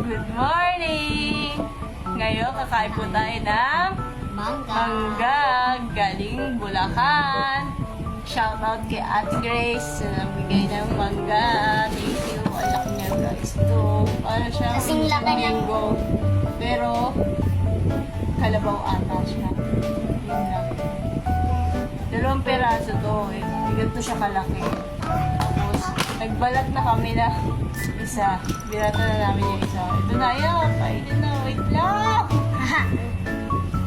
Good morning! Ngayon, kakain po tayo ng mangga galing Bulacan. Shoutout kay Ate Grace na nagbigay ng mangga. Thank you. Ang laki niya guys. Ito, para siyang Kasing laki ng- mango. Pero, kalabaw ata siya. Yun lang. 2 peraso to. Eh. Ganito siya kalaki. Tapos, nagbalat na kami na isa. Birata na namin yung isa. Ito na yan. Kainin na. Wait lang.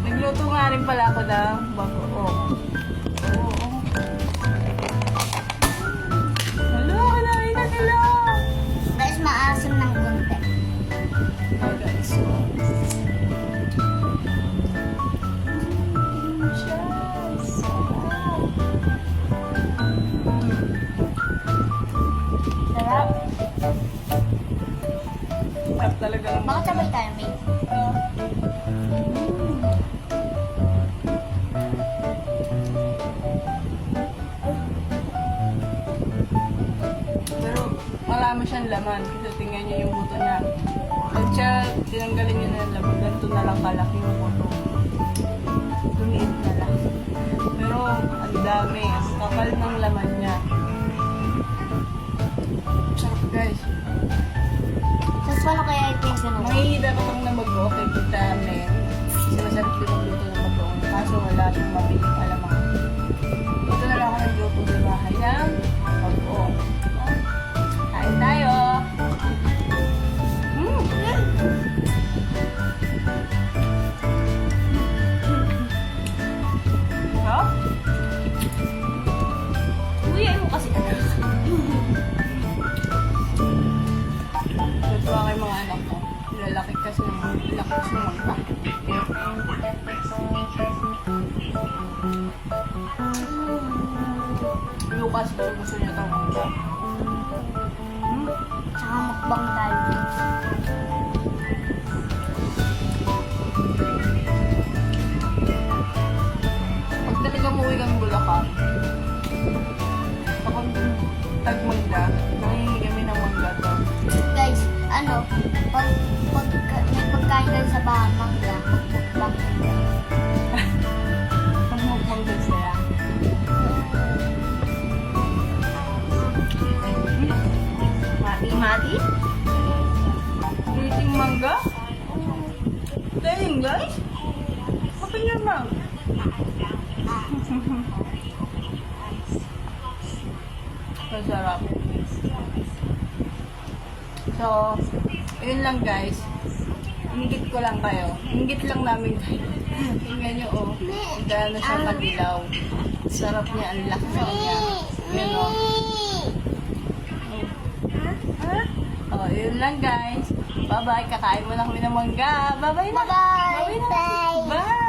Nagluto nga rin pala ako ng bagoong. Oo. Hala, kalain na nila. Guys, maasim ng konti. Hi guys. So, sarap. Sarap talaga. Bakit sabay tayo, May? Pero marami siyang laman. Kasi tingnan niyo yung buto niya. At siya, tinanggalin niya na yung laman. Ganito na lang kalaki yung buto. Lumiit na lang. Pero ang dami. Ang kapal ng laman niya. Sarap guys. Tapos paano kaya ito yung ganun? Mahihida ka pang na mag-o kay Tita Nen. Kasi masarap din ang luto ng mag-o. Kaso wala siyang mabiling alamang. Dito na lang ako nagluto sa bahay ng mag-o. Kain tayo! Sarap? Uy, ayaw kasi anak. Natuwa kay mga anak ko. Lalaki kasi ng magpa. Lucas daw gusto niya itong mangga. Tsaka mukbang tayo. Pag talaga umuwi kang Bulacan, kapag tagmangga, nangingi kami ng mangga to. Guys, pag may pagkain kayo sa bahay, mangga, mukbang. Pag mangga sila. Mati-mati? Eating mangga? Dahil guys? Open your mouth. Masarap. So, yun lang guys. Ingit ko lang kayo. Ingit lang namin kayo. Tingnan nyo oh. Gano'n siya kadilaw. Sarap niya. Ang laki niya. Yun oh. Oh, yun lang guys. Bye-bye. Kakain mo na kami ng mangga. Bye-bye na. Bye-bye. Bye.